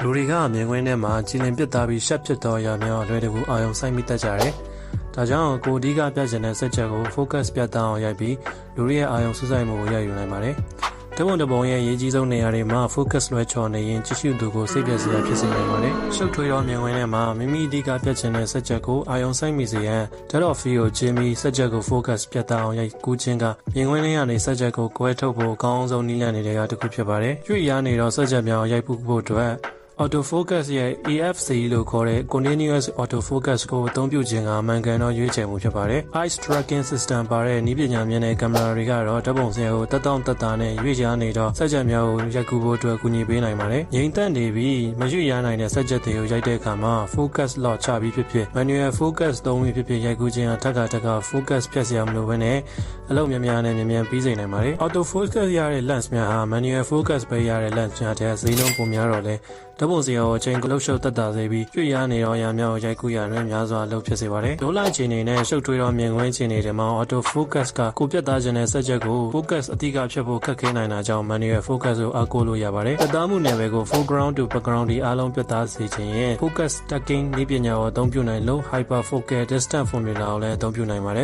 လူတွေကမြင်ကွင်းထဲမှာကြည်လင်ပြတ်သားပြီးရှက်ဖြစ်သောအရာများအလွယ်တကူအာရုံစိုက်မိတတ်ကြတယ်။ဒါကြောင့်ကိုအဓိကပြချင်တဲ့စက်ချက်ကို focus ပြတ်သားအောင်ရိုက်ပြီးလူတွေရဲ့အာရုံစူးစိုက်မှုကိုရယူနိုင်ပါတယ်။တပုံတပုံရဲ့အရေးကြီးဆုံးနေရာတွေမှာ focus လွှဲချော်နေရင်ကြည့်ရှုသူကိုစိတ်ပြည့်စရာဖြစ်စေနိုင်ပါတယ်။ရှုပ်ထွေးသောမြင်ကွင်းထဲမှာမိမိအဓိကပြချင်တဲ့စက်ချက်ကိုအာရုံစိုက်မိစေရန် depth of field ကိုကျင်းပြီးစက်ချက်ကို focus ပြတ်သားအောင်ရိုက်ကူးခြင်းကမြင်ကွင်းထဲကနေစက်ချက်ကိုကွဲထုတ်ဖို့အကောင်းဆုံးနည်းလမ်းတွေကတစ်ခုဖြစ်ပါတယ်။ရွေ့ရနေသောစက်ချက်များကိုရိုက်ဖို့အတွက် autofocus ရဲ့ AFC လို့ခေါ်တဲ့ continuous autofocus ကိုအသုံးပြုခြင်းကမှန်ကန်သောရွေးချယ်မှုဖြစ်ပါတယ်။ Eye tracking system ပါတဲ့နည်းပညာမြင့်တဲ့ကင်မရာတွေကတော့ဓာတ်ပုံစင်ကိုတက်တောင့်တက်တာနဲ့ရွေ့ရနေသောစက်ချက်များကိုရိုက်ကူးဖို့အတွက်ကူညီပေးနိုင်ပါတယ်။ငြိမ်သက်နေပြီးမရွေ့ရနိုင်တဲ့စက်ချက်တွေကိုရိုက်တဲ့အခါမှာ focus lock ချပြီးဖြစ်ဖြစ် manual focus သုံးပြီးဖြစ်ဖြစ်ရိုက်ကူးခြင်းကတက်က focus ဖြတ်စရာမလိုဘဲနဲ့အလုပ်များများနဲ့မြန်ပြီးစေနိုင်ပါတယ်။ autofocus ရတဲ့ lens များဟာ manual focus ပဲရတဲ့ lens များတဲ့ဈေးနှုန်းပိုများတော့လဲဓာတ်ပုံစင်ကိုအချိန်လှုပ်ရှုပ်သက်သာစေပြီးရွှေ့ရနေသောအရာများကိုရိုက်ကူးရတွင်များစွာအလုပ်ဖြစ်စေပါတယ်။ဒိုးလိုက်ခြေနေနဲ့ရှုပ်ထွေးသောမြင်ကွင်းခြေနေတွေမှာ auto focus ကကိုပြတ်သားခြင်းတဲ့စက်ချက်ကို focus အတိအကဖြစ်ဖို့ခက်ခဲနိုင်တာကြောင့် manual focus ကိုအားကိုးလို့ရပါတယ်။ပြတ်သားမှုနယ်ပယ်ကို foreground to background ဒီအားလုံးပြတ်သားစေခြင်းရဲ့ focus stacking နည်းပညာကိုအသုံးပြုနိုင်လို့ hyperfocal distance formula ကိုလည်းအသုံးပြုနိုင်ပါတယ်